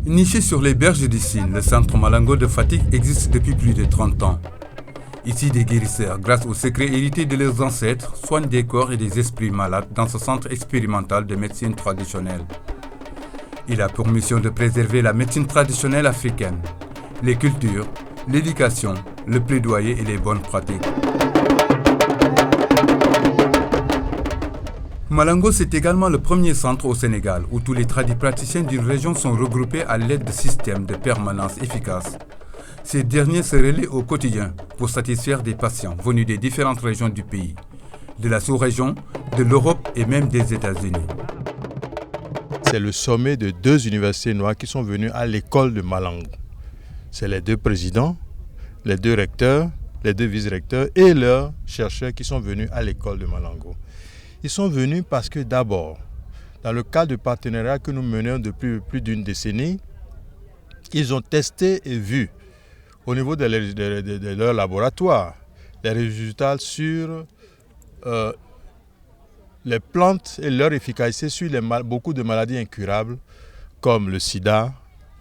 Niché sur les berges du Sine, le centre Malango de Fatick existe depuis plus de 30 ans. Ici, des guérisseurs, grâce aux secrets hérités de leurs ancêtres, soignent des corps et des esprits malades dans ce centre expérimental de médecine traditionnelle. Il a pour mission de préserver la médecine traditionnelle africaine, les cultures, l'éducation, le plaidoyer et les bonnes pratiques. Malango, c'est également le premier centre au Sénégal où tous les tradipraticiens d'une région sont regroupés à l'aide de systèmes de permanence efficaces. Ces derniers se relaient au quotidien pour satisfaire des patients venus des différentes régions du pays, de la sous-région, de l'Europe et même des États-Unis. C'est le sommet de 2 universités noires qui sont venus à l'école de Malango. C'est les 2 présidents, les 2 recteurs, les 2 vice-recteurs et leurs chercheurs qui sont venus à l'école de Malango. Ils sont venus parce que d'abord, dans le cadre de partenariat que nous menons depuis plus d'une décennie, ils ont testé et vu au niveau de leur laboratoire les résultats sur les plantes et leur efficacité sur beaucoup de maladies incurables comme le sida,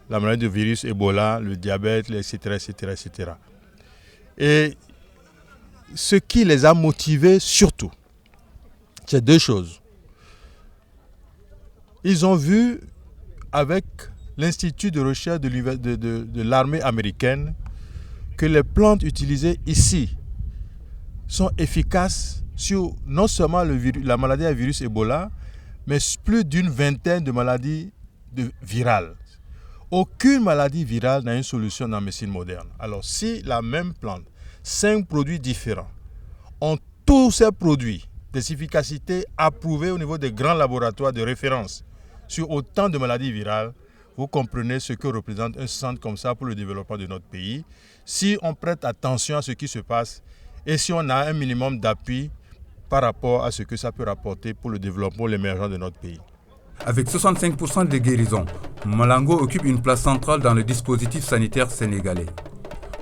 la maladie du virus Ebola, le diabète, etc., etc., etc. Et ce qui les a motivés surtout, c'est 2 choses. Ils ont vu avec l'Institut de recherche de l'armée américaine que les plantes utilisées ici sont efficaces sur non seulement la maladie à virus Ebola, mais plus d'une vingtaine de maladies virales. Aucune maladie virale n'a une solution dans la médecine moderne. Alors si la même plante, 5 produits différents, ont tous ces produits des efficacités approuvées au niveau des grands laboratoires de référence sur autant de maladies virales, vous comprenez ce que représente un centre comme ça pour le développement de notre pays. Si on prête attention à ce qui se passe et si on a un minimum d'appui par rapport à ce que ça peut rapporter pour le développement, l'émergence de notre pays. Avec 65% de guérisons, Malango occupe une place centrale dans le dispositif sanitaire sénégalais.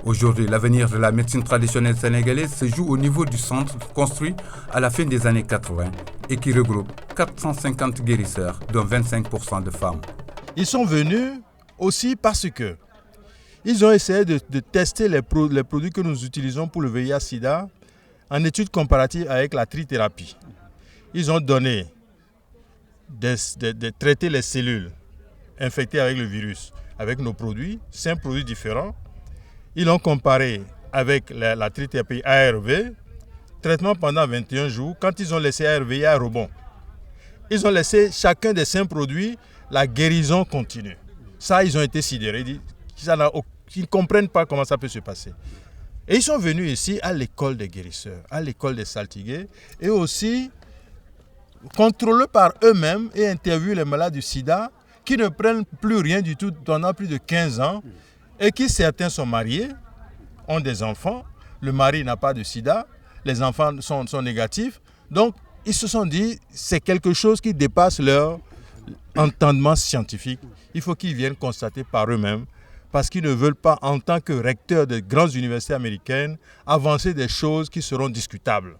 Aujourd'hui, l'avenir de la médecine traditionnelle sénégalaise se joue au niveau du centre construit à la fin des années 80 et qui regroupe 450 guérisseurs, dont 25% de femmes. Ils sont venus aussi parce que ils ont essayé de tester les produits que nous utilisons pour le VIH-Sida en étude comparative avec la trithérapie. Ils ont donné de traiter les cellules infectées avec le virus avec nos produits, 5 produits différents. Ils l'ont comparé avec la trithérapie ARV, traitement pendant 21 jours. Quand ils ont laissé ARV, il y a un rebond. Ils ont laissé chacun des 5 produits, la guérison continue. Ça, ils ont été sidérés. Ils ne comprennent pas comment ça peut se passer. Et ils sont venus ici à l'école des guérisseurs, à l'école des saltigués, et aussi contrôlés par eux-mêmes et interviewent les malades du sida qui ne prennent plus rien du tout pendant plus de 15 ans et qui certains sont mariés, ont des enfants, le mari n'a pas de sida, les enfants sont négatifs. Donc ils se sont dit c'est quelque chose qui dépasse leur entendement scientifique. Il faut qu'ils viennent constater par eux-mêmes parce qu'ils ne veulent pas, en tant que recteurs de grandes universités américaines, avancer des choses qui seront discutables.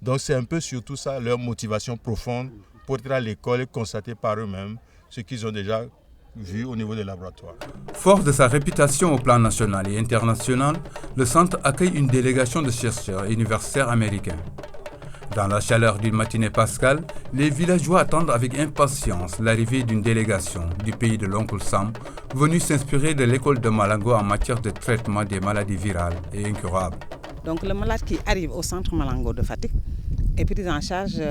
Donc c'est un peu surtout ça leur motivation profonde pour être à l'école et constater par eux-mêmes ce qu'ils ont déjà vu au niveau des laboratoires. Fort de sa réputation au plan national et international, le centre accueille une délégation de chercheurs et universitaires américains. Dans la chaleur d'une matinée pascale, les villageois attendent avec impatience l'arrivée d'une délégation du pays de l'oncle Sam, venue s'inspirer de l'école de Malango en matière de traitement des maladies virales et incurables. Donc le malade qui arrive au centre Malango de Fatick est pris en charge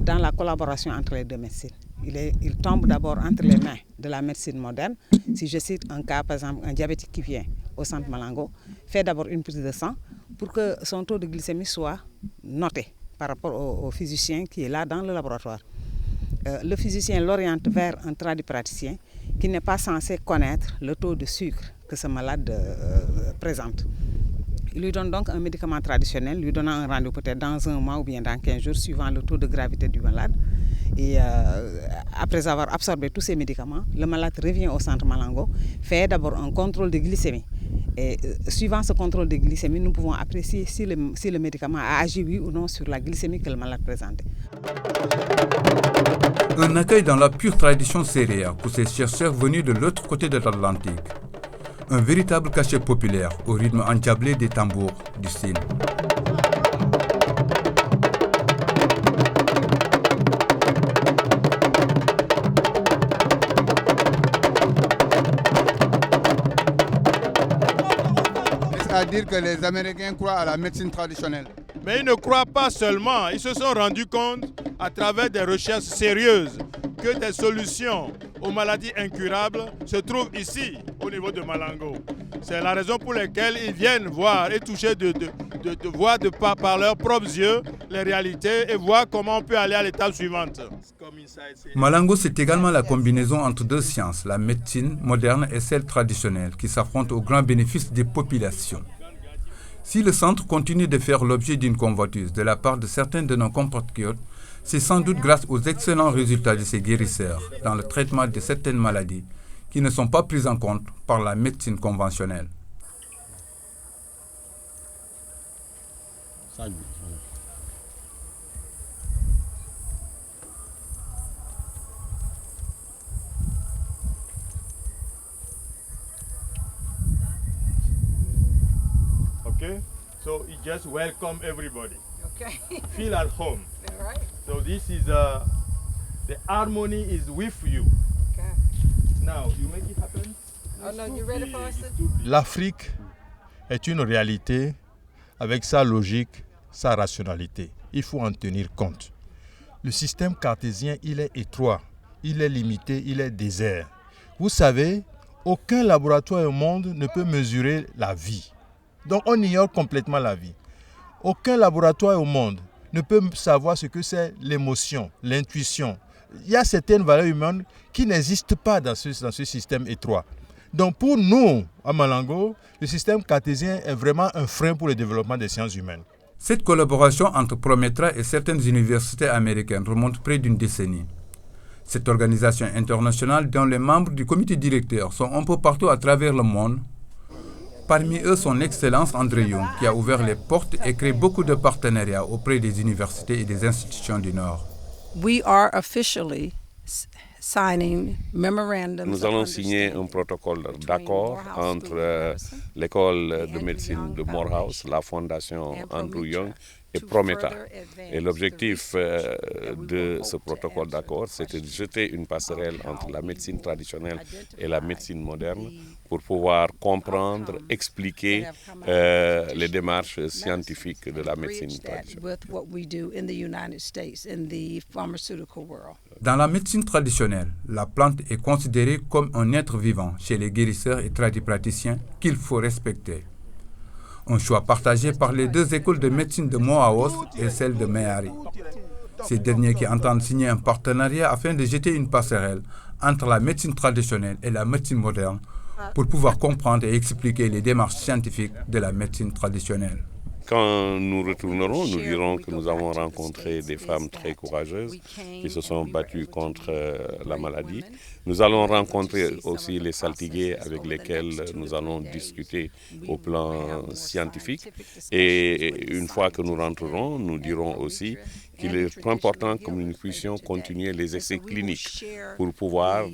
dans la collaboration entre les 2 médecines. Il tombe d'abord entre les mains de la médecine moderne. Si je cite un cas, par exemple, un diabétique qui vient au centre Malango, fait d'abord une prise de sang pour que son taux de glycémie soit noté par rapport au physicien qui est là dans le laboratoire. Le physicien l'oriente vers un tradipraticien qui n'est pas censé connaître le taux de sucre que ce malade présente. Il lui donne donc un médicament traditionnel, lui donnant un rendez-vous peut-être dans 1 mois ou bien dans 15 jours, suivant le taux de gravité du malade. Et après avoir absorbé tous ces médicaments, le malade revient au centre Malango, fait d'abord un contrôle de glycémie. Et suivant ce contrôle de glycémie, nous pouvons apprécier si le médicament a agi oui ou non sur la glycémie que le malade présentait. Un accueil dans la pure tradition sérère pour ces chercheurs venus de l'autre côté de l'Atlantique. Un véritable cachet populaire au rythme endiablé des tambours du Sine. À dire que les Américains croient à la médecine traditionnelle. Mais ils ne croient pas seulement, ils se sont rendus compte à travers des recherches sérieuses que des solutions aux maladies incurables se trouvent ici, au niveau de Malango. C'est la raison pour laquelle ils viennent voir et toucher voir par leurs propres yeux les réalités et voir comment on peut aller à l'étape suivante. Malango, c'est également la combinaison entre deux sciences, la médecine moderne et celle traditionnelle, qui s'affrontent au grand bénéfice des populations. Si le centre continue de faire l'objet d'une convoitise de la part de certains de nos compatriotes, c'est sans doute grâce aux excellents résultats de ces guérisseurs dans le traitement de certaines maladies qui ne sont pas prises en compte par la médecine conventionnelle. Okay, so you just welcome everybody. Okay. Feel at home. All right. So this is the harmony is with you. Okay. Now you make it happen. Oh no, you ready for us? L'Afrique est une réalité avec sa logique, sa rationalité. Il faut en tenir compte. Le système cartésien, il est étroit, il est limité, il est désert. Vous savez, aucun laboratoire au monde ne peut mesurer la vie. Donc on ignore complètement la vie. Aucun laboratoire au monde ne peut savoir ce que c'est l'émotion, l'intuition. Il y a certaines valeurs humaines qui n'existent pas dans ce système étroit. Donc pour nous, à Malango, le système cartésien est vraiment un frein pour le développement des sciences humaines. Cette collaboration entre Prometra et certaines universités américaines remonte près d'une décennie. Cette organisation internationale, dont les membres du comité directeur sont un peu partout à travers le monde, parmi eux, son Excellence André Young, qui a ouvert les portes et créé beaucoup de partenariats auprès des universités et des institutions du Nord. We are officially signing memorandums. Nous allons signer un protocole d'accord entre l'école de médecine de Morehouse, la fondation Andrew Young et Prometa. Et l'objectif de ce protocole d'accord, c'était de jeter une passerelle entre la médecine traditionnelle et la médecine moderne pour pouvoir comprendre, expliquer les démarches scientifiques de la médecine traditionnelle. Dans la médecine traditionnelle, la plante est considérée comme un être vivant chez les guérisseurs et tradipraticiens qu'il faut respecter. Un choix partagé par les deux écoles de médecine de Morehouse et celle de Meharry. Ces derniers qui entendent signer un partenariat afin de jeter une passerelle entre la médecine traditionnelle et la médecine moderne pour pouvoir comprendre et expliquer les démarches scientifiques de la médecine traditionnelle. Quand nous retournerons, nous dirons que nous avons rencontré des femmes très courageuses qui se sont battues contre la maladie. Nous allons rencontrer aussi les saltigués avec lesquels nous allons discuter au plan scientifique. Et une fois que nous rentrerons, nous dirons aussi qu'il est important que nous puissions continuer les essais cliniques pour pouvoir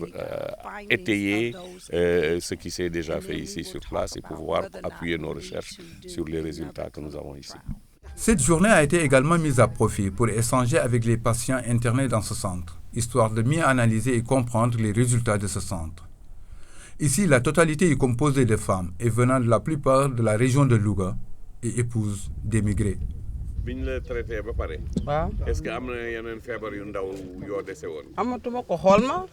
étayer ce qui s'est déjà fait ici sur place et pouvoir appuyer nos recherches sur les résultats que nous avons ici. Cette journée a été également mise à profit pour échanger avec les patients internés dans ce centre, histoire de mieux analyser et comprendre les résultats de ce centre. Ici, la totalité est composée de femmes et venant de la plupart de la région de Louga et épouses d'émigrés. biñ la traité ba pare. waaw est-ce que am na yeneen feebar yu ndaw yoo dese woon. amatuma ko xool ma.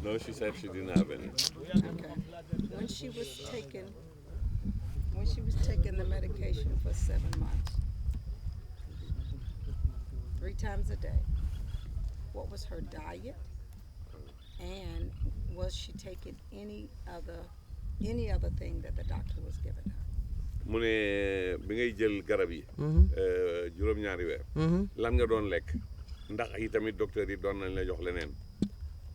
No, she said she didn't have any. When she was taking the medication for 7 months, 3 times a day, what was her diet, and was she taking any other thing that the doctor was giving her? mu ne bi ngay jël garab yi. juróom-ñaari weer. lan nga doon lekk ndax yi tamit docteur yi doon nañ la jox leneen.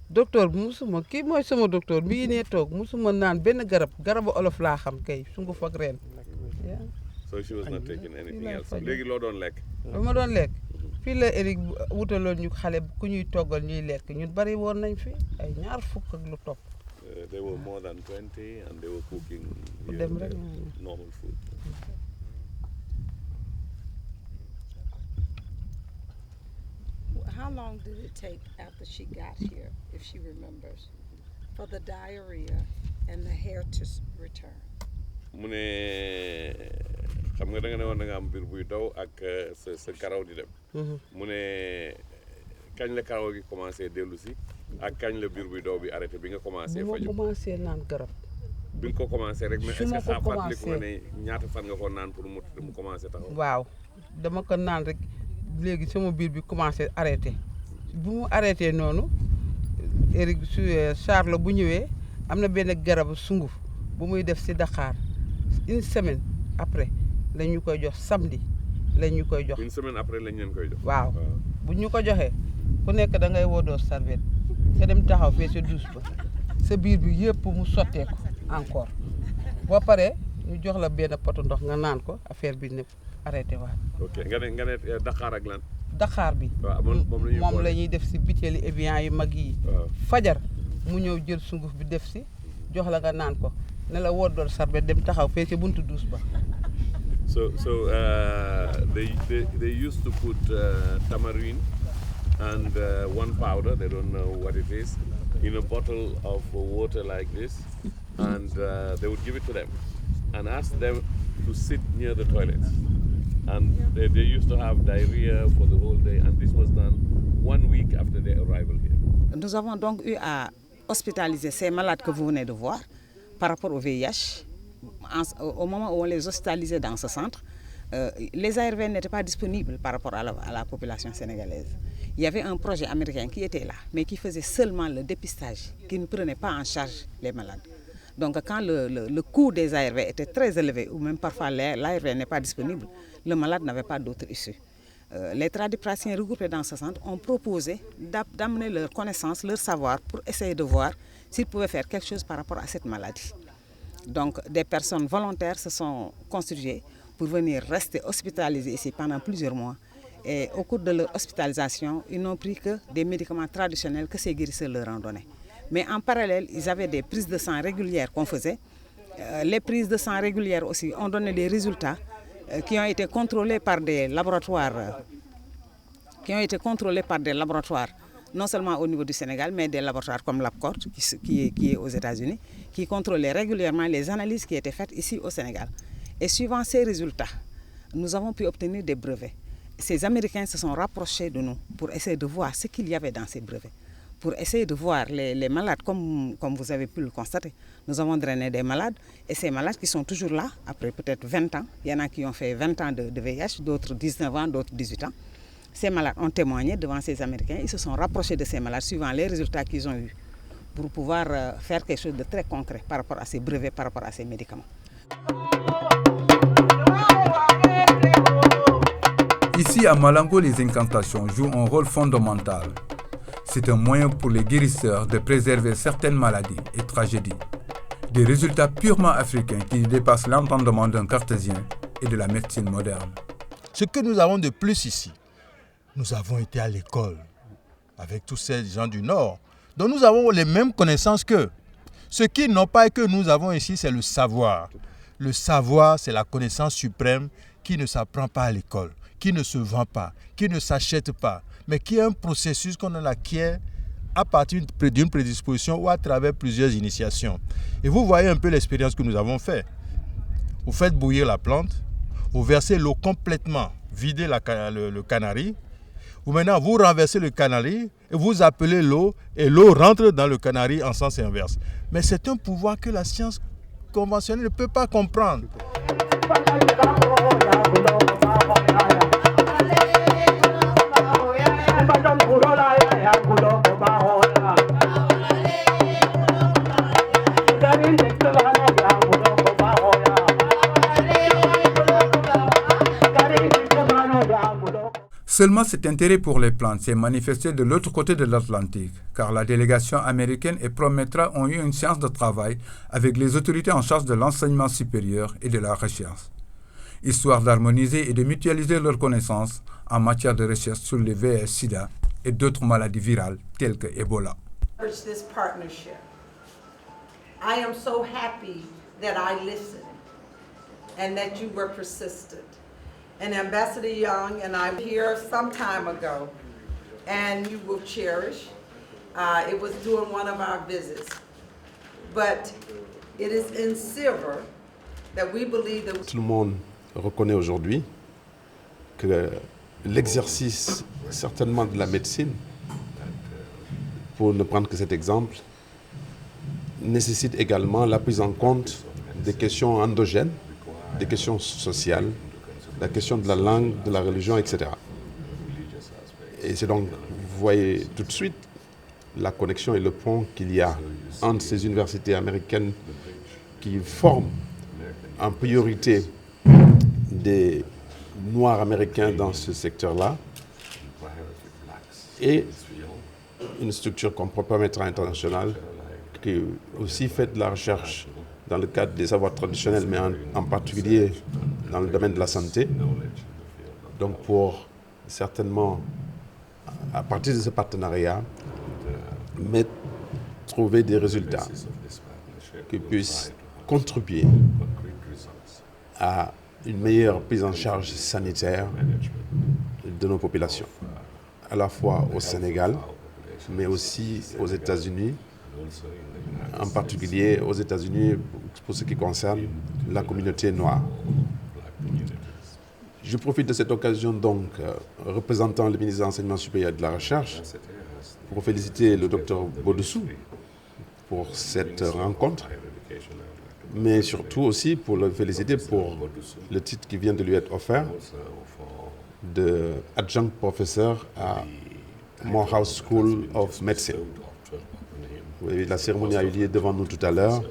docteur bi musuma kii mooy sama docteur mi ngi nee toog musuma naan benn garabu olof laa xam kay sunguf ak reen. So she was not taking anything else. léegi loo doon lekk. lu ma doon lekk fii la Eric wutaloon ñu xale ku ñuy toggal ñuy lekk ñun bari woon nañ fi ay 20 ak lu topp. They were more than 20 and they were cooking normal food. How long did it take after she got here, if she remembers, for the diarrhea and the hair to return? mu ne xam nga da nga ne woon da nga am biir buy daw ak sa karaw di dem. mu ne kañ la karaw gi commencé dellu si ak kañ la biir buy daw bi arrêté bi nga commencé faju. bi ma commencé naan garab. bi nga ko commencé rek mais est-ce que ça fàttaliku nga ne ñaata fan nga ko naan pour mu commencé taxaw. waaw dama ko naan rek léegi sama biir bi commencé arrêté bu mu arrêté noonu Eric Charles bu ñëwee am na benn garabu sunguf bu muy def si Dakar. Une semaine après la ñu koy jox samedi la ñu koy jox. Une semaine après lañ leen koy jox. waaw bu ñu ko joxee ku nekk da ngay woodoo serviette nga dem taxaw fee sa douche ba sa biir bi yëpp mu sottee ko encore boo paree ñu jox la benn poto ndox nga naan ko affaire bi ne arrêté waat. ok nga ne Dakar ak lan. Dakar bi. waaw moom la ñuy def si butéeli Evian yu mag yi. fajar mu ñëw jël sunguf bi def si jox la nga naan ko. ne la woddool sarbet dem taxaw fee ci buntu douche ba. So they used to put tamarind and one powder, they don't know what it is, in a bottle of water like this, and they would give it to them and ask them to sit near the toilets. And they used to have diarrhea for the whole day, and this was done 1 week after their arrival here. Nous avons donc eu à hospitaliser ces malades que vous venez de voir par rapport au VIH. Au moment où on les hospitalisait dans ce centre, les ARV n'étaient pas disponibles par rapport à la population sénégalaise. Il y avait un projet américain qui était là, mais qui faisait seulement le dépistage, qui ne prenait pas en charge les malades. Donc quand le coût des ARV était très élevé, ou même parfois l'ARV n'est pas disponible, le malade n'avait pas d'autre issue. Les tradipraticiens regroupés dans ce centre ont proposé d'amener leur connaissance, leur savoir, pour essayer de voir s'ils pouvaient faire quelque chose par rapport à cette maladie. Donc des personnes volontaires se sont constituées pour venir rester hospitalisées ici pendant plusieurs mois. Et au cours de leur hospitalisation, ils n'ont pris que des médicaments traditionnels que ces guérisseurs leur ont donnés. Mais en parallèle, ils avaient des prises de sang régulières qu'on faisait. Les prises de sang régulières aussi ont donné des résultats qui ont été contrôlés par des laboratoires, non seulement au niveau du Sénégal, mais des laboratoires comme l'APCOR, qui est aux États-Unis, qui contrôlaient régulièrement les analyses qui étaient faites ici au Sénégal. Et suivant ces résultats, nous avons pu obtenir des brevets. Ces Américains se sont rapprochés de nous pour essayer de voir ce qu'il y avait dans ces brevets. Pour essayer de voir les malades, comme vous avez pu le constater. Nous avons drainé des malades, et ces malades qui sont toujours là, après peut-être 20 ans, il y en a qui ont fait 20 ans de VIH, d'autres 19 ans, d'autres 18 ans. Ces malades ont témoigné devant ces Américains, ils se sont rapprochés de ces malades suivant les résultats qu'ils ont eus, pour pouvoir faire quelque chose de très concret par rapport à ces brevets, par rapport à ces médicaments. Ici à Malango, les incantations jouent un rôle fondamental. C'est un moyen pour les guérisseurs de préserver certaines maladies et tragédies. Des résultats purement africains qui dépassent l'entendement d'un cartésien et de la médecine moderne. Ce que nous avons de plus ici, nous avons été à l'école avec tous ces gens du Nord. Donc nous avons les mêmes connaissances qu'eux. Ce qu'ils n'ont pas et que nous avons ici, c'est le savoir. Le savoir, c'est la connaissance suprême qui ne s'apprend pas à l'école, qui ne se vend pas, qui ne s'achète pas, mais qui est un processus qu'on acquiert à partir d'une prédisposition ou à travers plusieurs initiations. Et vous voyez un peu l'expérience que nous avons faite. Vous faites bouillir la plante, vous versez l'eau complètement, videz le canari. Maintenant, vous renversez le canari et vous appelez l'eau, et l'eau rentre dans le canari en sens inverse. Mais c'est un pouvoir que la science conventionnelle ne peut pas comprendre. Seulement cet intérêt pour les plantes s'est manifesté de l'autre côté de l'Atlantique, car la délégation américaine et Prometra ont eu une séance de travail avec les autorités en charge de l'enseignement supérieur et de la recherche, histoire d'harmoniser et de mutualiser leurs connaissances en matière de recherche sur le VIH-Sida et d'autres maladies virales telles que Ebola. This partnership. I am so happy that I listened and that you were persistent. And Ambassador Young and I were here some time ago, and you will cherish. It was during one of our visits. But it is in silver that we believe that... Tout le monde reconnaît aujourd'hui que l'exercice certainement de la médecine, pour ne prendre que cet exemple, nécessite également la prise en compte des questions endogènes, des questions sociales, la question de la langue, de la religion, etc. Et c'est donc, vous voyez tout de suite la connexion et le pont qu'il y a entre ces universités américaines qui forment en priorité des Noirs américains dans ce secteur-là et une structure comme Prometra International qui aussi fait de la recherche dans le cadre des savoirs traditionnels, mais en particulier dans le domaine de la santé. Donc pour certainement, à partir de ce partenariat, trouver des résultats qui puissent contribuer à une meilleure prise en charge sanitaire de nos populations, à la fois au Sénégal, mais aussi aux États-Unis, en particulier aux États-Unis pour ce qui concerne la communauté noire. Je profite de cette occasion donc, représentant le ministre de l'Enseignement supérieur et de la Recherche, pour féliciter le docteur Bodossou pour cette rencontre, mais surtout aussi pour le féliciter pour le titre qui vient de lui être offert de adjunct professeur à Morehouse School of Medicine. La cérémonie a eu lieu devant nous tout à l'heure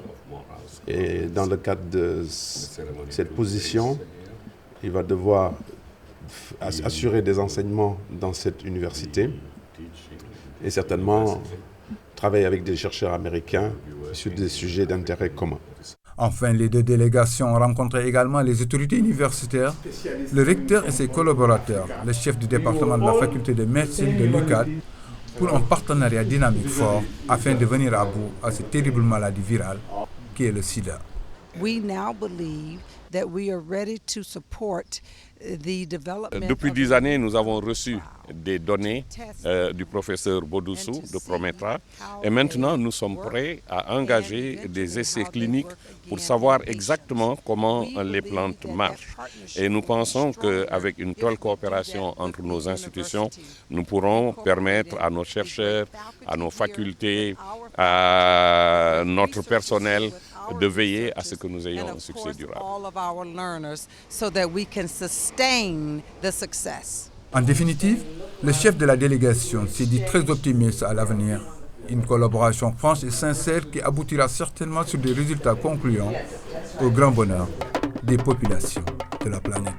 et dans le cadre de cette position, il va devoir assurer des enseignements dans cette université et certainement travailler avec des chercheurs américains sur des sujets d'intérêt commun. Enfin, les deux délégations ont rencontré également les autorités universitaires, le recteur et ses collaborateurs, le chef du département de la faculté de médecine de l'UQAD, pour un partenariat dynamique fort afin de venir à bout à cette terrible maladie virale qui est le sida. Depuis 10 années, nous avons reçu des données du professeur Bodossou de Prometra et maintenant nous sommes prêts à engager des essais cliniques pour savoir exactement comment les plantes marchent. Et nous pensons qu'avec une telle coopération entre nos institutions, nous pourrons permettre à nos chercheurs, à nos facultés, à notre personnel de veiller à ce que nous ayons un succès durable. En définitive, le chef de la délégation s'est dit très optimiste à l'avenir. Une collaboration franche et sincère qui aboutira certainement sur des résultats concluants au grand bonheur des populations de la planète.